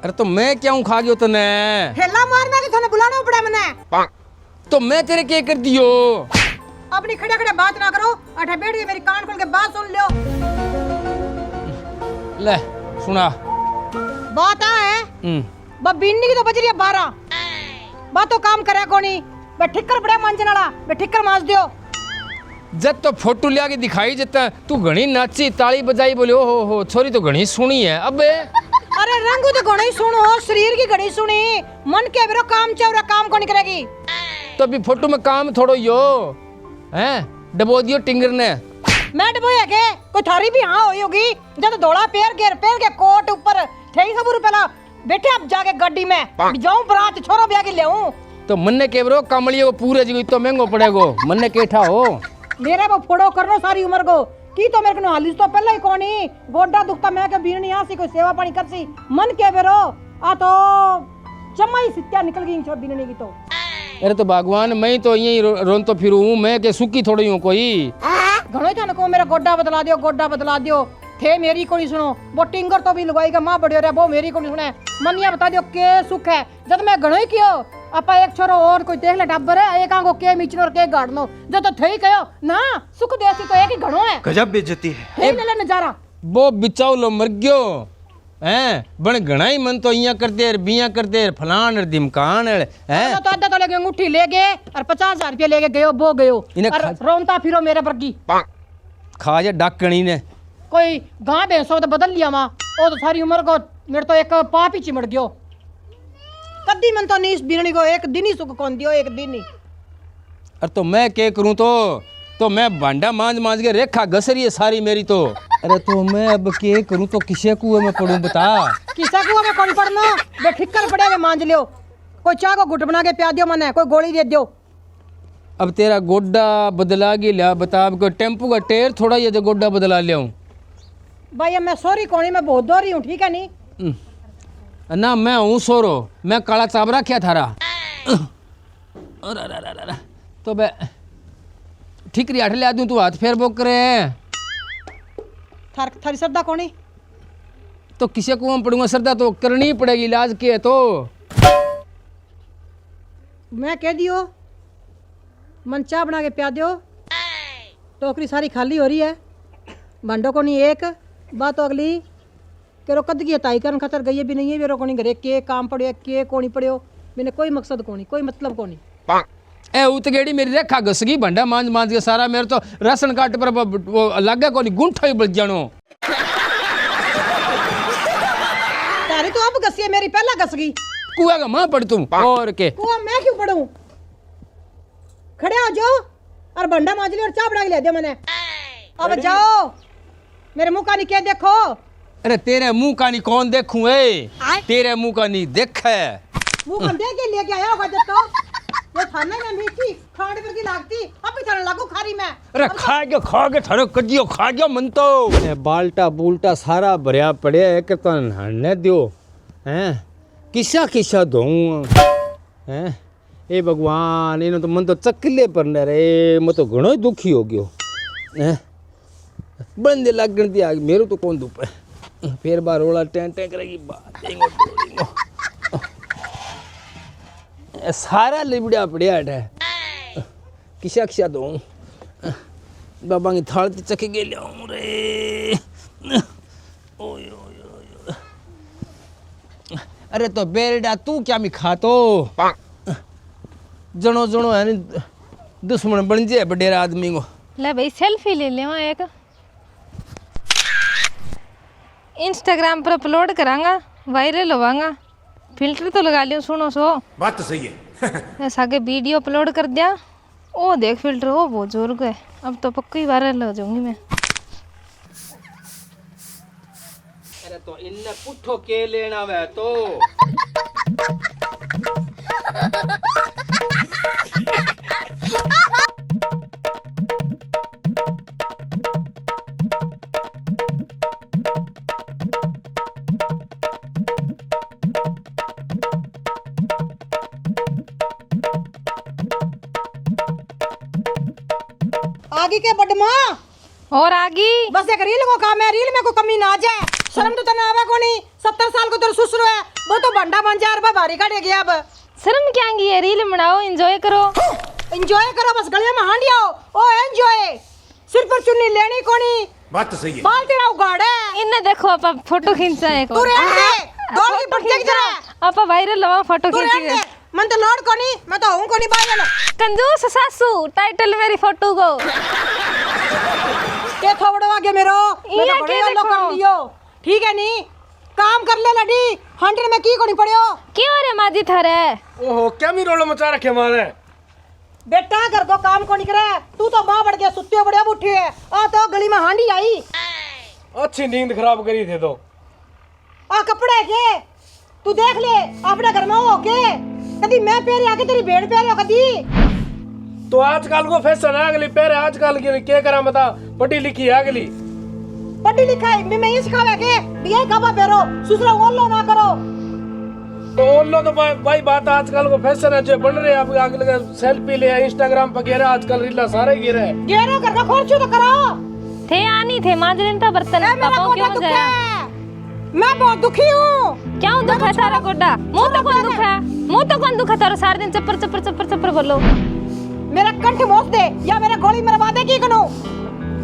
अरे तो मैं क्या हूँ खा गयो तने? हेला मारना कि थाने बुलाना पड़ा मने। तो मैं तेरे क्या कर दियो? अपनी खड़े खड़े बात ना करो, अठे बैठ के मेरी कान खोल के बात सुन लियो। ले सुना बात है बा बिन्नी की तो बज रही है 12। बात तो काम करे कोनी, बे ठिक्कर बड़े मांजन वाला, बे ठिक्कर मांज दियो। जब तो फोटो लिया के दिखाई जता तू घणी नाची ताली बजाई बोले ओ हो छोरी तो घणी सुनी है। अबे अरे रंग तो घणी सुनो, शरीर की घणी सुनी, मन के बिरो काम चावरा काम कोनी करेगी। तो अभी फोटो में काम थोड़ो यो हैं डबो दियो टिंगर ने। मैं डबोया के कोई थारी भी हाँ होई होगी जब दौड़ा पैर के कोट ऊपर ठेई सब रुपया बैठे आप जाके गाड़ी में जाऊं बरात छोरो ब्याह के लेऊं। तो मन्ने के ब्रो कमलियो को पूरे जी तो महंगो पड़ेगो मन्ने केठा हो मेरे वो फोड़ो करनो सारी उम्र को की तो मेरे को हालिस तो पहले ही कोनी गोड्डा दुखता मैं के बीन नहीं आसी कोई सेवा पानी करसी मन के बेरो आ तो चम्मा ही सित्या निकल गई छो बीनने की तो। अरे तो भगवान मैं तो यही रोन तो फिरू हूँ मैं के सुखी थोड़ी हूँ कोई घणो था को मेरा गोड्डा बदला दियो थे मेरी को नहीं सुनो वो टिंगर तो भी लगवाएगा मां बढ़िया रे वो मेरी को नहीं सुने मनिया बता दियो के सुख है जब मैं घणो ही कियो आपा एक छोरो और कोई देख ले डब्बर है एक आंगो के मिचनो और के गाड़नो जो तो थई कयो ना सुख देसी तो एक ही घणो है गजब बेइज्जती है ले ले नजारा वो बिचाओ लो मर गयो हैं बण घणा ही मन तो इया करते है बिया करते है फलान और दिमकान है तो आधा तो लेके अंगूठी ले गए और 50,000 रुपया लेके गयो वो गयो और रोंता फिरो मेरे वर्गी खा जा डाकणी ने कोई गां भैंसो तो बदल लिया मां ओ तो सारी उम्र को मेरे तो एक पाप ही चिमड़ गयो कद्दी मन तो नीस बिरणी को एक दिन ही सुख कौन दियो एक दिन ही। अरे तो मैं क्या करूं तो मैं भांडा मांज के रेखा घस रही है सारी मेरी तो। अरे तो मैं अब क्या करूं तो किसे कुएं में पड़ूं बता किसा कुएं में कौन पड़ना बे ठिक्कर पड़े में मांज लियो कोई चाह को घुट बना के प्या दियो मने कोई गोली दे दियो। अब तेरा गोड्डा बदला के लिया बता अब कोई टेम्पू का टेर थोड़ा ये जो गोड्डा बदला लिया हूँ भाई मैं सॉरी कोनी मैं बहुत दो रही हूँ ठीक है नहीं ना मैं हूँ सोरो मैं काला चाबरा क्या थारा तो बे ठीक रही आठ ले दूं तू हाथ फेर बोक करे थारी श्रद्धा कोनी तो किसे को हम पड़ूंगा श्रद्धा तो करनी पड़ेगी इलाज के तो मैं कह दियो मन चाह बना के प्या दियो टोकरी सारी खाली हो रही है भांडो को नहीं एक बात तो अगली केरो कद की ताई करन खातर गई भी नहीं है मेरे कोनी घरे के काम पड़ियो के कोनी पड़ियो मैंने कोई मकसद कोनी कोई मतलब कोनी ए उतगेड़ी मेरी रेखा घसगी भंडा मांज के सारा मेरे तो राशन कार्ड पर वो लगे कोनी गुंठा ही बच जानो तारी तो अब घसी है मेरी पहला घस गई कुआ का मां पड़ तुम और के कुआ मैं क्यों पढ़ूं खड़े हो जाओ और भंडा मांज लियो और चाय बना के ले दे मैंने अब जाओ मेरे मुंह का नहीं क्या देखो। अरे तेरे मुंह का नहीं कौन देखूं तेरे मुंह का नहीं देखे मुंह का देख के लेके आया होगा जब तो ये खाने में मीठी खाने पर की लागती अब भी थाने लागू खारी में। अरे खा के थारे कजियो खा गयो मन तो बाल्टा बूल्टा सारा भरिया पड़े एक तो नहाने दियो हैं किसा धोऊं हैं ए भगवान इनो तो मन तो चकले पर न रे मैं तो घणो दुखी हो गयो हैं बंदे लगन दिया मेरे तो कौन दुप फिर बार रोला टें करेगी बात सारा लिबड़ा पड़िया है किसा दो बाबा की थाल चख के लियाऊं रे ओय ओय अरे तो बेरडा तू क्या मी खातो जनो जनो है दुश्मन बन जाए बड़े आदमी को। ले भाई सेल्फी ले ले एक इंस्टाग्राम पर अपलोड करांगा वायरल होवांगा फिल्टर तो लगा लियो सुनो सो बात तो सही है ऐसा के वीडियो अपलोड कर दिया ओ देख फिल्टर हो बहुत जोर का है अब तो पक्का ही वायरल हो जाऊंगी मैं। अरे तो इनने पुठो के लेना वे तो आगे के बडमा और आगी बस एक रील को काम है रील में को कमी ना आ जाए शर्म तो तना आवे कोनी 70 साल को तेरे ससुर है वो तो बंडा बन जा रुपए भारी काटे गया अब शर्म क्या आएंगी है, रील बनाओ, एंजॉय करो। एंजॉय करो बस गले में हांडी आओ ओ एंजॉय सिर पर चुन्नी लेनी कोनी बात तो सही है। बाल तेरा उगाड़ है इन्हें देखो आप फोटो खींचा है तू रहने दे दौड़ की पटके की तरह आप वायरल लवा फोटो तू रहने खींची दे मन तो लोड कोनी मैं तो हूं कोनी बाय कंजूस सासू टाइटल मेरी फोटो को के थोबड़वा के मेरो मैं इया तो के बड़े लो देखो। कर लियो ठीक है नी काम कर ले लड़ी 100 में की कोनी पड़ियो क्यों रे माजी थारे ओहो क्या मी रोलो मचा रखे मारे बेटा घर को काम कोनी करे तू तो मां बढ़ गया सुत्ते बढ़िया उठी है आ तो गली में हांडी आई अच्छी नींद खराब करी थे तो आ कपड़े के तू देख ले अपने घर में हो के कदी मैं पैर आके तेरी भेड़ पैर हो कदी तो आजकल को फैशन है अगली पैर आजकल की क्या करा बता पढ़ी लिखी है अगली पढ़ी लिखाई मैं ये सिखावे के बिया कबा पैरो सुसरा ओलो ना करो तो ओलो तो भाई बात आजकल को फैशन है जो बन रहे अब अगले सेल्फी ले इंस्टाग्राम पर गिरा आजकल रीला सारे गिरे गेरो घर का खर्च तो करो थे आनी थे माजरिन था बर्तन ए मेरा पापाओ गोटा क्यों दुख जाया है मैं बहुत दुखी हूँ क्यों दुख है तारा गोड्डा मुंह तो कौन दुख है मुंह तो कौन दुख है तारा सारे दिन चप्पर चप्पर चप्पर चप्पर बोलो मेरा कंठ मोस दे या मेरा गोली मरवा दे की कनो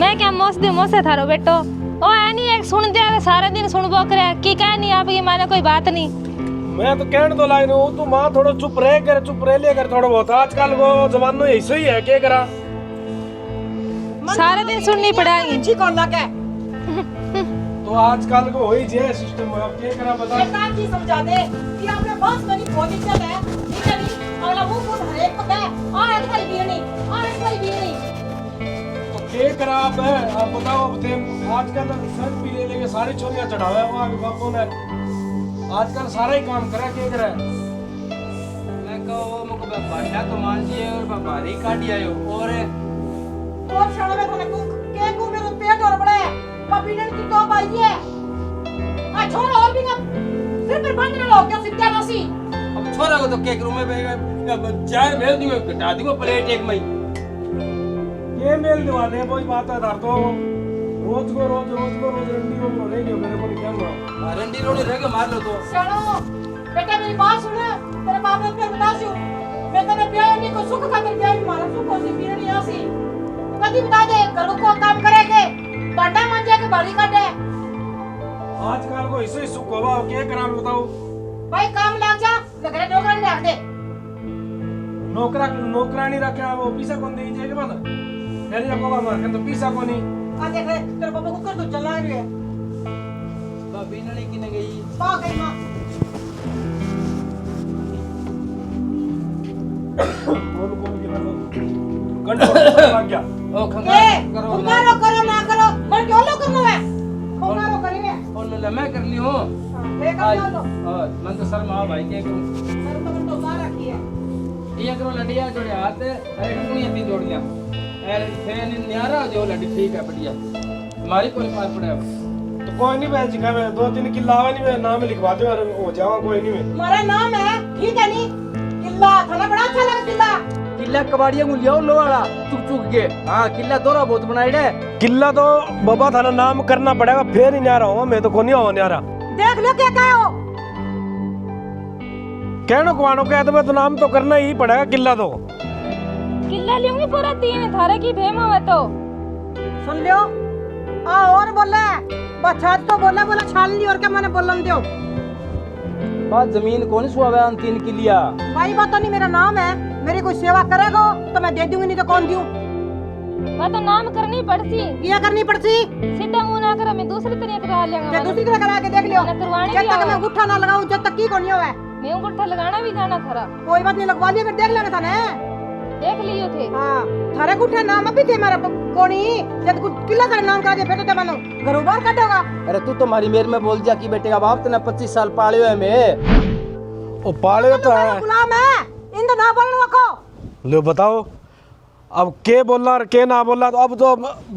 मैं क्या मोसे थारो बेटो ओ ऐनी एक सुन दिया सारा दिन सुनबो करे की कह नहीं आप ये माने कोई बात नहीं मैं तो कहने तो लाइन हूँ तू माँ थोड़ा चुप रह ले कर थोड़ा बहुत आजकल को जमानो ऐसे ही है क्या करा सारा दिन सुननी पड़ेगी अच्छी कौन ना के तो आजकल को वही जे सिस्टम है अब क्या करा बता सरकार की समझा दे कि आपने बस मेरी पोजीशन है ठीक है नहीं अगला मुंह फुट हर एक पता है आ एक वाली भी नहीं आ एक वाली भी नहीं तो क्या करा अब है आप बताओ अब थे आजकल सेल्फी ले लेके सारी चोरियां चढ़ावे वो आगे बापों ने आजकल सारा ही काम करा क्या करा मैं कहो वो मुको बाटा तो मान दिए और बाबारी काट आयो और शाला में तने के को मेरे पेट और बड़े पपी ने की तो पाई है आ छोरा और भी ना सिर पर बंद ना लो क्या सिद्धा नसी अब छोरा को तो केक रूम में भेजेगा चार भेज दूंगा घटा दूंगा प्लेट एक में ये मेल दिवाले वही बात है धर तो रोज को रोज रंडी को रह गयो मेरे को क्या हुआ रंडी रोड़ी रह के मार लो तो चलो बेटा मेरी बात सुन तेरे बाप ने फिर बता दियो मैं तने ब्याह नहीं को सुख खातिर ब्याह में मारा सुख से पीने नहीं आसी कदी बता दे घर को काम करेगे बाटा मंजे के बारी काटे आजकल को ऐसे ही सुख होगा क्या करा मैं बताओ भाई काम लग जा लगरे नौकर नहीं रख दे नौकरानी रखे वो पैसा कौन दे जाएगा बता तेरे जब बाबा मार तो पैसा कौन ही आ देख तेरे पापा को कर तो चला रही है भाभी ने किने गई पा गई मां बोल के घंटा लग गया ओ ए खुंगारो करो ना करो पर क्यों लो करनो है खुंगारो करेंगे और मैं कर ली हूं ले कर लो और मन तो शर्म आओ भाई के करूं सर तो मार रखी है ये करो लड़िया जोड़े हाथ अरे कुणी भी जोड़ लिया अरे फैन न्यारा जो लड़ी ठीक है बढ़िया हमारी कोई मार पड़े अब तो कोई नहीं भाई जिका मैं 2-3 किला आवे नहीं मैं नाम लिखवा दे और हो जावा कोई नहीं मैं हमारा नाम है ठीक है नी किला थाना बड़ा अच्छा लगा किला किला कबाड़िया मु लियो लो वाला चुक चुक के हां किला तोरा बहुत बनाईड़े किला तो बाबा थाना नाम करना पड़ेगा फिर ही न्यारा हो मैं तो कोनी हो न्यारा देख लो क्या कहे हो कहनो कुआनो कह तो मैं तो नाम तो करना ही पड़ेगा किला तो किल्ला लूंगी पूरा 3 थारे की भेम हुआ तो सुन लियो आ और बोले बछात तो बोला छाल ली और क्या मैंने बोलन दियो बात जमीन कौन सुआवे अन 3 किलिया भाई बात नहीं मेरा नाम है मेरी कोई सेवा करेगा तो मैं दे दूंगी नहीं तो कौन दूं मैं तो नाम करनी पड़ती क्या करनी पड़ती सीधा मुंह ना करा मैं दूसरी तरह करा लेगा क्या दूसरी तरह करा के देख लियो ना करवानी जब भी तक आवे। मैं अंगूठा ना लगाऊं जब तक की कोनी होवे मैं अंगूठा लगाना भी जाना थारा कोई बात नहीं लगवा लिया फिर देख लेना था ने देख लियो थे हां थारे गुठे नाम अभी थे मेरा कोनी जब कुछ किला का नाम करा दे फिर तो बनो घर बाहर काटेगा अरे तू तो हमारी मेर में बोल जा कि बेटे का बाप तने 25 साल पालियो है मैं ओ पाले तो है गुलाम है इन तो ना बोलने रखो लो बताओ अब के बोलना और के ना बोलना तो अब तो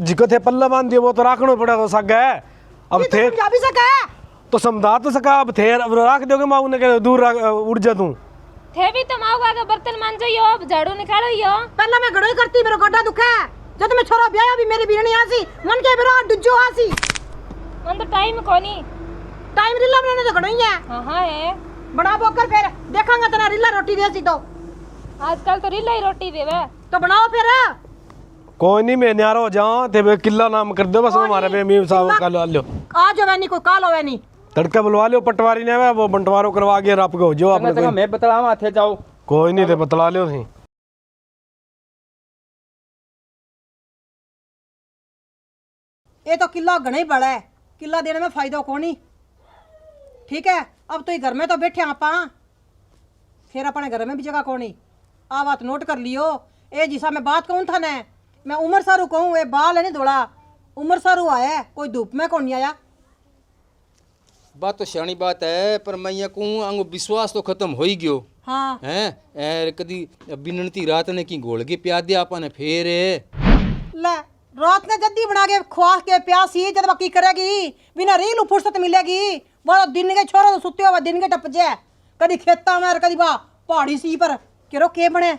जिको थे पल्ला बांध दिए वो तो राखना पड़ा तो सक है अब थे समझा भी सका तो समझा तो सका अब थे अब रख दोगे माऊ ने के दूर उड़ जा तू थे भी तो माओ का बर्तन मान जाइयो अब झाड़ू निकालो यो पहला मैं गड़ोई करती मेरा गोड्डा दुखा है जब मैं छोरा ब्याह भी मेरी बीरणी आसी मन के बिरा डुज्जो आसी मन तो टाइम कोनी टाइम रीला बनाने तो घणो ही है। हाँ हाँ है, बना बोकर फिर देखांगा तेरा रीला रोटी देसी तो आजकल तो रीला ही रोटी देवे। तो बनाओ फिर। कोई नहीं मैं न्यारा हो जाऊं ते किला नाम कर दो बस हमारे पे मीम साहब का लो लो आ जो वैनी कोई काल होवे नहीं। तड़का बुलवा लो पटवारी ने वो बंटवारो करवा के आप को जो चंगा आपने चंगा मैं बतलावा थे जाओ। कोई नहीं ते बतला लियो सी। ये तो किला घना ही बड़ा है, किला देने में फायदा को नहीं। ठीक है, अब तो ये घर में तो बैठे आपा, फिर अपने घर में भी जगह को नहीं। आ बात नोट कर लियो। ए जिसा मैं बात कहूँ था ना, मैं उमर सारू कहूँ, ये बाल है नहीं धोड़ा, उमर सारू आया है, कोई धूप में कौन नहीं आया। बात तो सियाणी बात है, पर मैं ये कहूँ आंगो विश्वास तो खत्म हो ही गयो। हाँ हैं कदी बिनती रात ने की घोल के प्याद दिया आपने फिर ले रात ने जद्दी बना के खुआ के प्यासी जब की करेगी, बिना रील फुर्सत मिलेगी। वो दिन के छोरो तो सुते हुए दिन के टप जाए, कदी खेता में कदी बा पहाड़ी सी पर केरो के बने।